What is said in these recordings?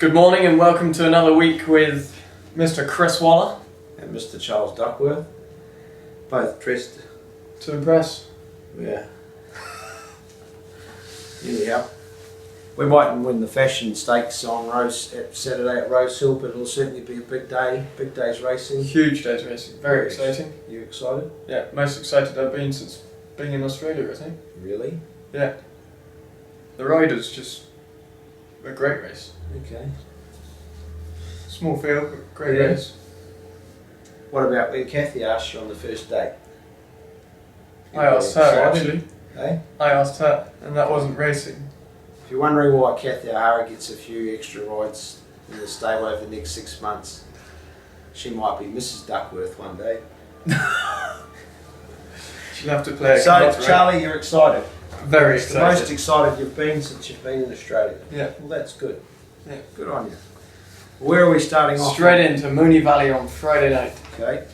Good morning and welcome to another week with Mr. Chris Waller and Mr. Charles Duckworth, both dressed to impress. Yeah. Yeah. We mightn't win the fashion stakes on Saturday at Rosehill, but it'll certainly be a big day. Big day's racing. Huge day's racing. Very exciting. You excited? Yeah, most excited I've been since being in Australia, I think. Really? Yeah. The Riders just a great race. Okay. Small field, but great Yeah. race. What about when Kathy asked you on the first day? I asked her actually. Eh? I asked her, and that wasn't racing. If you're wondering why Kathy O'Hara gets a few extra rides in the stable over the next 6 months, she might be Mrs. Duckworth one day. She'll have to play a So, conductor. Charlie, you're excited. Very It's excited. the most excited you've been since you've been in Australia. Yeah. Well, that's good. Yeah. Good on you. Where are we starting off? Straight into Moonee Valley on Friday night. Okay.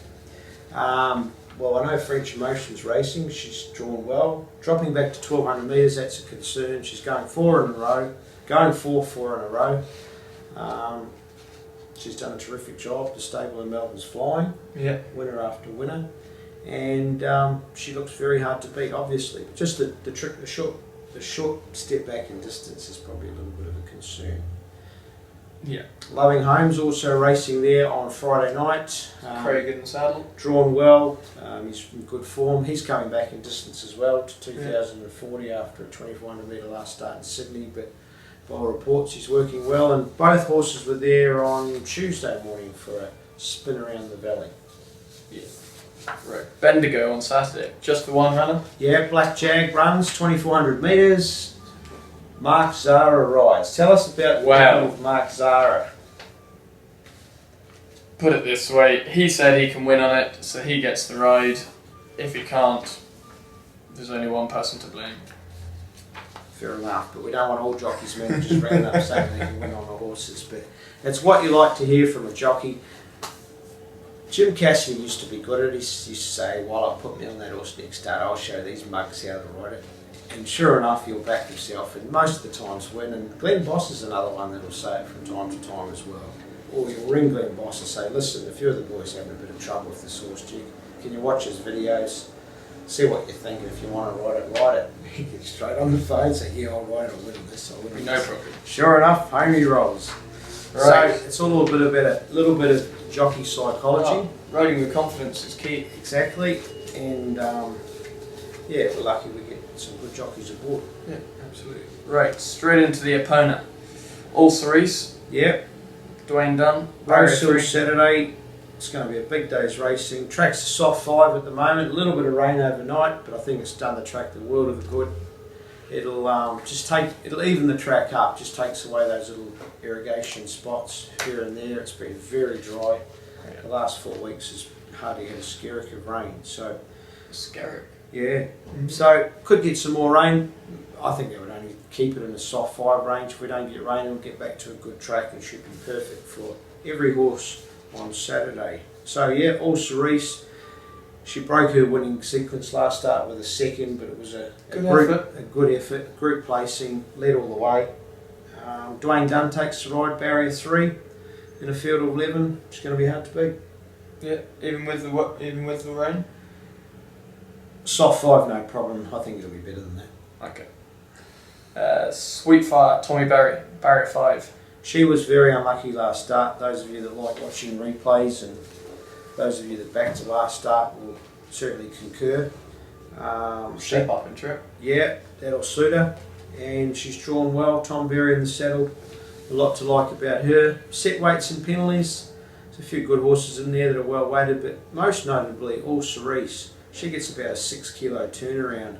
Well, I know French Emotions racing. She's drawn well. Dropping back to 1200 metres, that's a concern. She's going 4 in a row. Going 4 in a row. She's done a terrific job. The stable in Melbourne's flying. Yeah. Winner after winner. And she looks very hard to beat, obviously. Just the trick, the short step back in distance is probably a little bit of a concern. Yeah. Loving Homes also racing there on Friday night. Craig in the saddle. Drawn well, he's in good form. He's coming back in distance as well to 2040 after a 2400 metre last start in Sydney, but by all reports he's working well, and both horses were there on Tuesday morning for a spin around the valley. Yeah. Right. Bendigo on Saturday. Just the one runner? Yeah, Black Jag runs 2400 metres. Mark Zara rides. Tell us about Mark Zara. Put it this way, he said he can win on it, so he gets the ride. If he can't, there's only one person to blame. Fair enough, but we don't want all jockeys men to just round up saying they can win on the horses, but it's what you like to hear from a jockey. Jim Cassidy used to be good at it. He used to say, "While I put me on that horse next start, I'll show these mugs how to ride it." And sure enough, he'll back himself, and most of the times win. And Glenn Boss is another one that will say it from time to time as well. Or you'll ring Glenn Boss and say, "Listen, a few of the boys having a bit of trouble with this horse. Can you watch his videos, see what you think, and if you want to ride it." He gets straight on the phone and say, "Yeah, I'll ride it, I'll win this, I'll win this." No problem. Sure enough, home he rolls. Right. So it's all a little bit of jockey psychology. Riding with confidence is key. Exactly, and yeah, we're lucky we get some good jockeys aboard. Yeah, absolutely. Right, straight into the opponent. All Cerise. Yep. Dwayne Dunn. Rosehill Saturday. It's going to be a big day's racing. Track's a soft 5 at the moment. A little bit of rain overnight, but I think it's done the track the world of good. It'll it'll even the track up. Just takes away those little irrigation spots here and there. It's been very dry. The last 4 weeks has hardly had a skerrick of rain. So Skerrick. yeah. So could get some more rain. I think they would only keep it in the soft 5 range. If we don't get rain, it'll get back to a good track and should be perfect for every horse on Saturday. So yeah, All Cerise. She broke her winning sequence last start with a second, but it was a good effort, group placing, led all the way. Dwayne Dunn takes the ride, barrier 3 in a field of 11. It's going to be hard to beat. Yeah, even with the rain. Soft 5, no problem. I think it'll be better than that. Okay. Sweet Fire, Tommy Barry, barrier 5. She was very unlucky last start. Those of you that like watching replays and those of you that backed the last start will certainly concur. Step up and trip. Yeah, that'll suit her. And she's drawn well. Tom Berry in the saddle. A lot to like about her. Set weights and penalties. There's a few good horses in there that are well weighted, but most notably All Cerise. She gets about a 6 kilo turnaround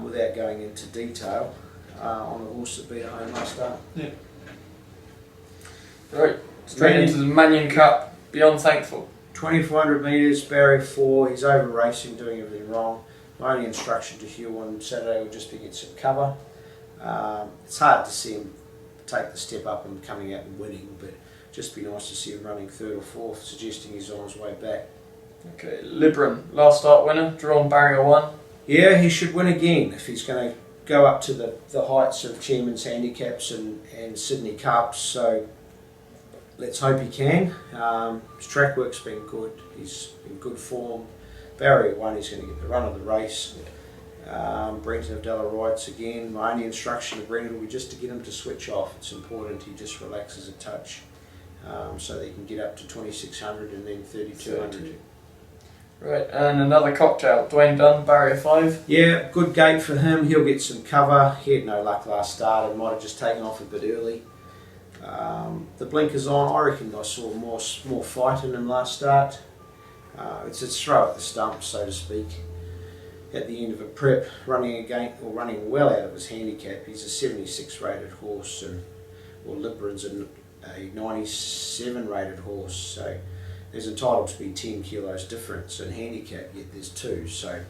without going into detail on the horse that beat her home last start. Yeah. Right, straight into the Manion Cup. Beyond Thankful. 2400 metres, barrier 4. He's over racing, doing everything wrong. My only instruction to Hugh on Saturday will just be get some cover. It's hard to see him take the step up and coming out and winning, but just be nice to see him running 3rd or 4th, suggesting he's on his way back. Okay, Libram, last start winner, drawn barrier 1. Yeah, he should win again if he's going to go up to the heights of Chairman's Handicaps and Sydney Cups, so let's hope he can. His track work's been good, he's in good form. Barrier 1, he's going to get the run of the race. Brenton of Della rides again. My only instruction to Brenton will be just to get him to switch off. It's important he just relaxes a touch, so that he can get up to 2600 and then 3200. Right, and another cocktail, Dwayne Dunn, barrier 5. Yeah, good gate for him. He'll get some cover. He had no luck last start and might have just taken off a bit early. The blinkers on, I reckon I saw more fight in him last start. It's a throw at the stump, so to speak. At the end of a prep, running well out of his handicap. He's a 76 rated horse, or Libran's a 97 rated horse, so there's entitled to be 10 kilos difference in handicap, yet there's 2, so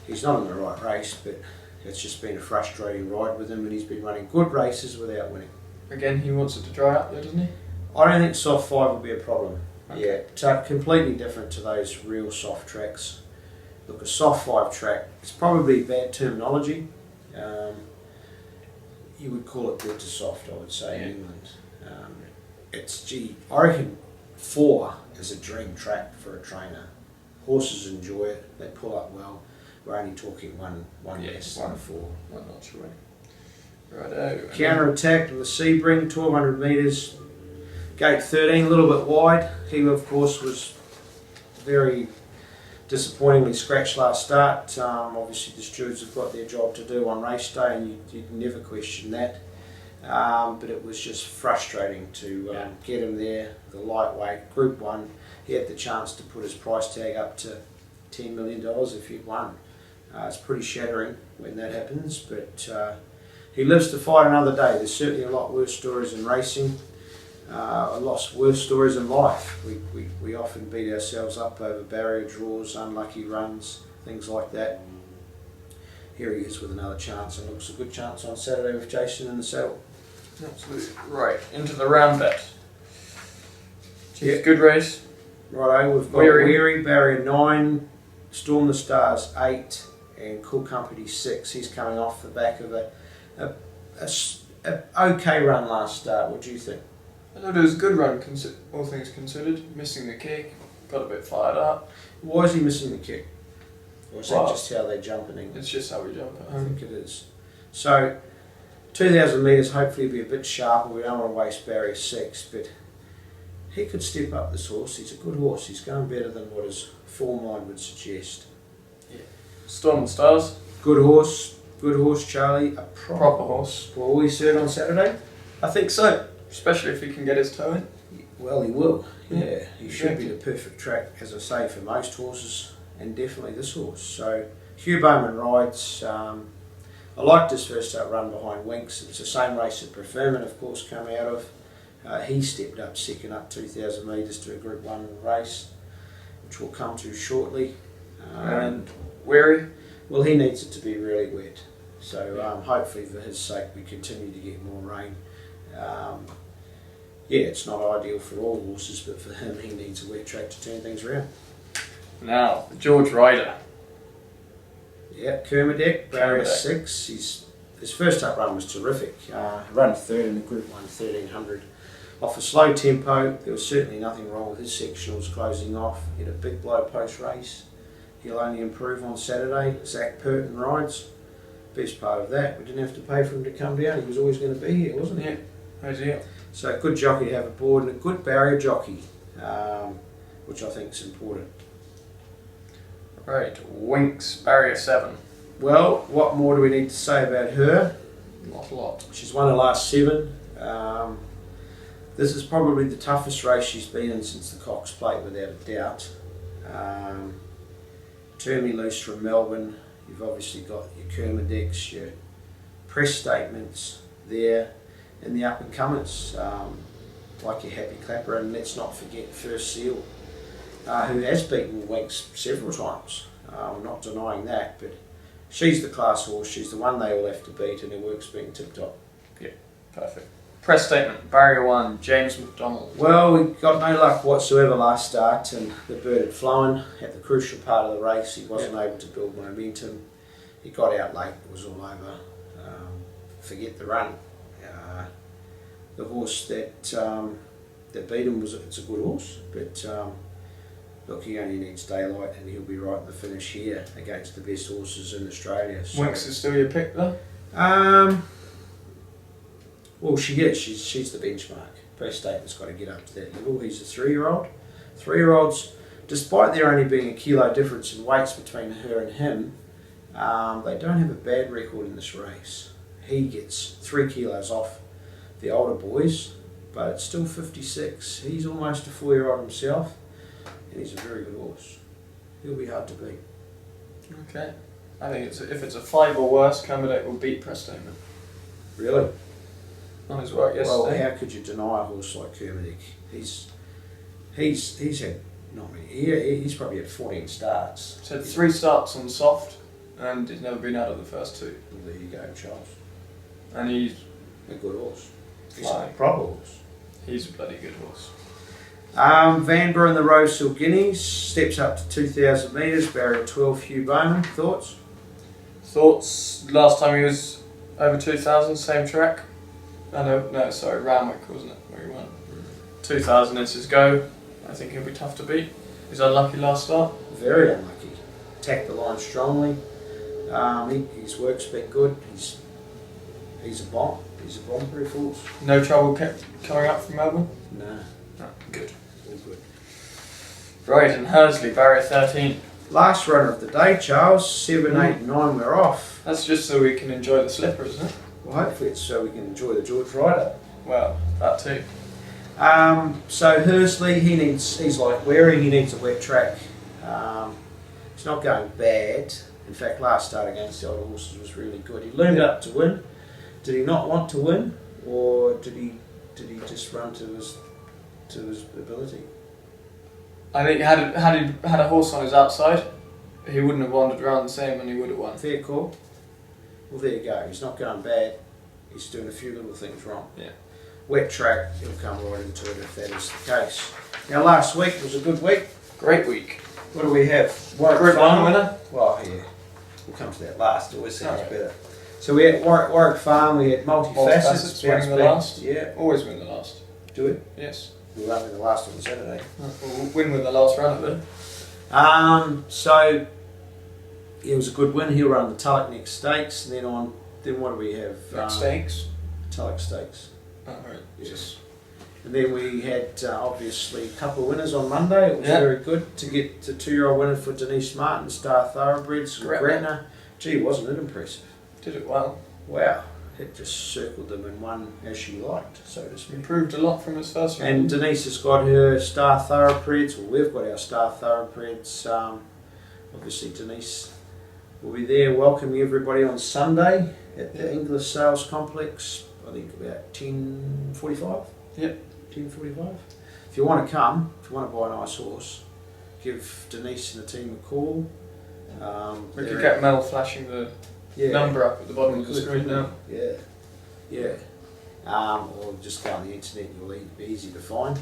he's not in the right race, but it's just been a frustrating ride with him, and he's been running good races without winning. Again, he wants it to dry up there, doesn't he? I don't think soft 5 will be a problem. Okay. Yeah, so completely different to those real soft tracks. Look, a soft 5 track, it's probably bad terminology. You would call it good to soft, I would say, in England. I reckon 4 is a dream track for a trainer. Horses enjoy it, they pull up well. We're only talking one less than 4. One notch away. Righto. Counter attack on the Sebring, 1200 metres. Gate 13, a little bit wide. He, of course, was very disappointingly scratched last start. Obviously, the stewards have got their job to do on race day, and you can never question that. But it was just frustrating to get him there. The lightweight, Group 1, he had the chance to put his price tag up to $10 million if he'd won. It's pretty shattering when that happens, but he lives to fight another day. There's certainly a lot worse stories in racing. A lot worse stories in life. We often beat ourselves up over barrier draws, unlucky runs, things like that. Here he is with another chance, and looks a good chance on Saturday with Jason in the saddle. Absolutely. Right, into the round bet. Good race. Righto, we've got Weary, barrier 9, Storm the Stars 8, and Cool Company 6. He's coming off the back of a okay run last start. What do you think? I thought it was a good run, all things considered. Missing the kick, got a bit fired up. Why is he missing the kick? Or is that just how they jump in England? It's just how we jump at I home. think it is. So, 2,000 metres hopefully will be a bit sharper. We don't want to waste barrier 6, but he could step up this horse. He's a good horse. He's going better than what his form line would suggest. Yeah. Storm and Stars. Good horse, Charlie. A Proper horse. Will we see it on Saturday? I think so. Especially if he can get his toe in. Well, he will. Yeah, he should exactly. be the perfect track, as I say, for most horses, and definitely this horse. So, Hugh Bowman rides. I liked his first up run behind Winx. It was the same race that Preferment, of course, came out of. He stepped up second up 2,000 metres to a Group 1 race, which we'll come to shortly. And Weary? Well, he needs it to be really wet. So hopefully for his sake we continue to get more rain. Yeah, it's not ideal for all horses, but for him he needs a wet track to turn things around. Now, the George Ryder. Yeah, Kermadec, barrier 6. His first up run was terrific. Run 3rd in the Group 1 1300. Off a slow tempo, there was certainly nothing wrong with his sectionals closing off. He had a big blow post race. He'll only improve on Saturday. Zach Purton rides. Best part of that, we didn't have to pay for him to come down. He was always going to be here, wasn't he? Yeah, how's he? So a good jockey to have aboard, and a good barrier jockey, which I think is important. Right, Winx, barrier 7. Well, what more do we need to say about her? Not a lot. She's won the last 7. This is probably the toughest race she's been in since the Cox Plate, without a doubt. Turn Me Loose from Melbourne. You've obviously got your Kermadecs, your press statements there, and the up-and-comers, like your Happy Clapper, and let's not forget First Seal, who has beaten Winx several times. I'm not denying that, but she's the class horse. She's the one they all have to beat, and her work's been tip-top. Yeah, perfect. Press statement, barrier 1, James McDonald. Well, we got no luck whatsoever last start, and the bird had flown at the crucial part of the race. He wasn't able to build momentum. He got out late, it was all over. forget the run. The horse that beat him it's a good horse, but look, he only needs daylight and he'll be right in the finish here against the best horses in Australia. So, Winx is still your pick though? Well, she is. She's the benchmark. Best Statement's got to get up to that level. He's a 3-year-old. 3-year-olds, despite there only being a kilo difference in weights between her and him, they don't have a bad record in this race. He gets 3 kilos off the older boys, but it's still 56. He's almost a 4-year-old himself, and he's a very good horse. He'll be hard to beat. Okay. I think if it's a 5 or worse, candidate will beat Prestatement. Really? On his work yesterday. Well, how could you deny a horse like Kermadec? He's had not many. He's probably had 14 starts. He's had 3 starts on soft, and he's never been out of the first 2. Well, there you go, Charles. And he's A good horse. He's flying. a proper horse. He's a bloody good horse. Vanbrugh in the Rosehill Guineas steps up to 2,000 metres, barrier 12, Hugh Bowman. Thoughts? Thoughts? Last time he was over 2,000, same track. No, sorry, Ramwick, wasn't it, where he won? 2,000 is his go. I think he'll be tough to beat. He's unlucky last start. Very unlucky. Attacked the line strongly. His work's been good. He's a bomb. He's a bomb-proof horse. No trouble coming up from Melbourne? No. No, good. All good. Right, and Hursley, barrier 13. Last runner of the day, Charles. 7, 8, 9, we're off. That's just so we can enjoy the slipper, isn't it? Well, hopefully it's so we can enjoy the George Ryder. Well, that too. So Hursley, he's like Wary, he needs a wet track. He's not going bad. In fact, last start against the older horses was really good. He loomed up to win. Did he not want to win, or did he just run to his ability? I think had he had a horse on his outside, he wouldn't have wandered around the same and he would have won. Fair call. Well, there you go. He's not going bad. He's doing a few little things wrong. Yeah. Wet track, he'll come right into it if that is the case. Now, last week was a good week. Great week. What do we have? Group 1 winner. Well, yeah. We'll come to that last. It always sounds better. So we had Warwick Farm, we had multifacets. Winning the last. Yeah. Always win the last. Do it? Yes. We won't win the last on Saturday. We'll win with the last run of it. So it was a good win. He'll run the Tulloch next stakes, and then what do we have? Next stakes. Tulloch stakes. Oh, right. Yes. And then we had obviously a couple of winners on Monday. It was very good to get the 2-year-old winner for Denise Martin, Star Thoroughbreds, Gretna. Gee, wasn't it impressive? Did it well. Wow. It just circled them and won as she liked, so to speak. Improved a lot from his first run. And Denise has got her Star Thoroughbreds, well, we've got our Star Thoroughbreds. Obviously Denise will be there welcoming everybody on Sunday at the English Sales Complex, I think about 10:45. Yep. 10:45. If you want to come, if you want to buy a nice horse, give Denise and the team a call. We could get Mel flashing the number up at the bottom of the screen now. Yeah. Or just go on the internet and it'll be easy to find.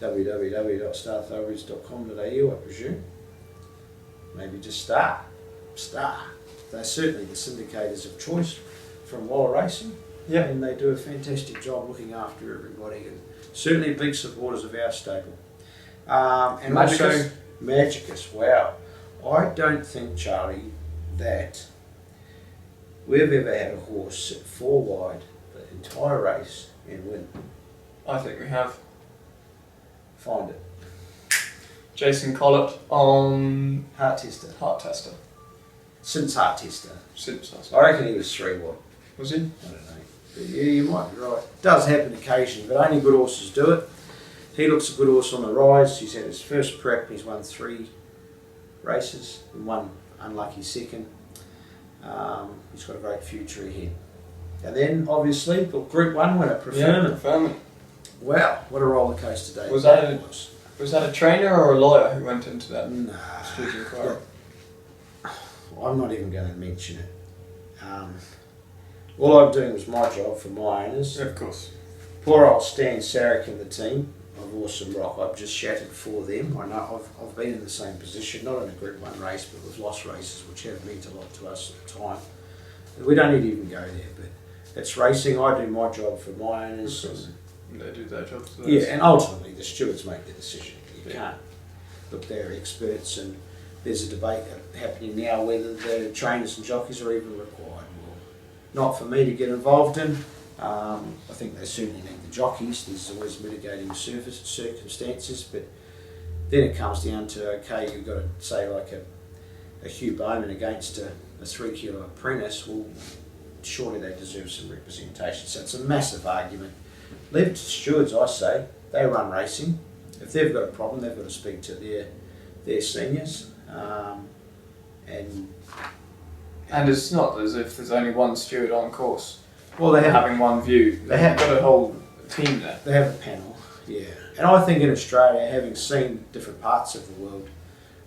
www.starthoroughbreds.com.au, I presume. Maybe just Star. They're certainly the syndicators of choice from Waller Racing. Yeah. And they do a fantastic job looking after everybody, and certainly big supporters of our stable. And Magicus? also Magicus, wow. I don't think, Charlie, that we've ever had a horse sit 4 wide the entire race and win. I think we have. Find it. Jason Collett on Heart Tester. Heart Tester. Since Heart Tester. Since last I reckon he was 3 wide. Was he? I don't know. But yeah, you might be right. It does happen occasionally, but only good horses do it. He looks a good horse on the rise. He's had his first prep. He's won 3 races and 1 unlucky second. He's got a great future ahead. And then, obviously, the Group 1 winner, Preferment. Preferment. Wow, what a roller coaster day. Was that a trainer or a lawyer who went into that street inquiry? I'm not even going to mention it. All I'm doing was my job for my owners. Of course. Poor old Stan Sarek and the team of Awesome Rock. I've just shattered for them. I know I've been in the same position, not in a Group 1 race, but with lost races, which have meant a lot to us at the time. We don't need to even go there, but it's racing. I do my job for my owners. And they do their jobs. Yeah, and ultimately the stewards make the decision. You can't. Look, they're experts, and there's a debate happening now whether the trainers and jockeys are even required. Well, not for me to get involved in. I think they certainly need the jockeys. There's always mitigating circumstances, but then it comes down to, okay, you've got to say like a Hugh Bowman against a 3 kilo apprentice. Well, surely they deserve some representation. So it's a massive argument. Leave it to stewards, I say. They run racing. If they've got a problem, they've got to speak to their seniors. And it's not as if there's only one steward on course. Well, they have having one view. They've got a whole team there. They have a panel, yeah. And I think in Australia, having seen different parts of the world,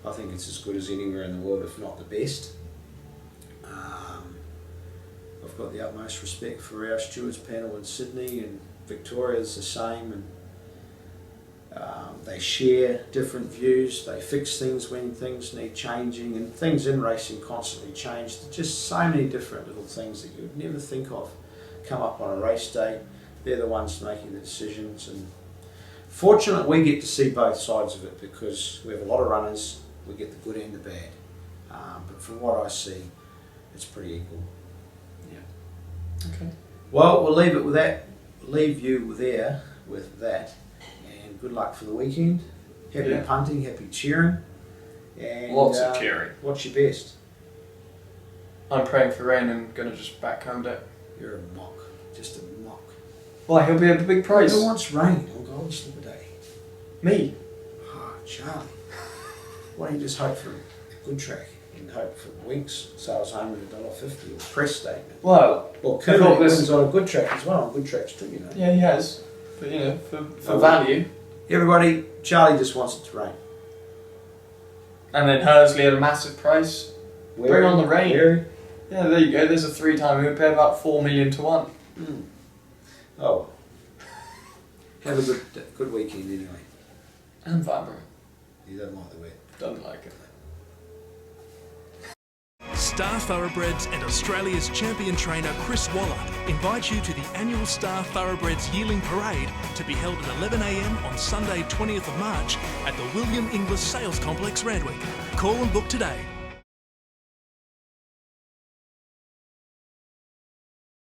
I think it's as good as anywhere in the world, if not the best. I've got the utmost respect for our stewards panel in Sydney, and Victoria's the same, and they share different views, they fix things when things need changing, and things in racing constantly change. There's just so many different little things that you would never think of come up on a race day. They're the ones making the decisions, and fortunately we get to see both sides of it because we have a lot of runners, we get the good and the bad. But from what I see, it's pretty equal. Yeah. Okay. Well, we'll leave it with that. Leave you there with that. And good luck for the weekend. Happy punting, happy cheering. And lots of cheering. What's your best? I'm praying for rain and going to just back home deck. You're a mock. Just a mock. Why, he'll be a big prize. Who wants rain on Golden Slipper Day? Me. Oh, Charlie. Why don't you just hope for a good track and hope for Winx sales home at $1.50 or press statement? Well, Kermit wins on a good track as well, on good tracks too, you know. Yeah, he has. But, you know, for value. Everybody, Charlie just wants it to rain. And then Hersley at a massive price. Bring on the rain. Yeah, there you go. There's a 3-time. We would pay about 4 million to 1. Mm. Oh. Have a good weekend anyway. And Vanbrugh. You don't like the wet. Doesn't like it. Star Thoroughbreds and Australia's champion trainer Chris Waller invite you to the annual Star Thoroughbreds Yearling Parade to be held at 11 a.m. on Sunday 20th of March at the William Inglis Sales Complex, Randwick. Call and book today.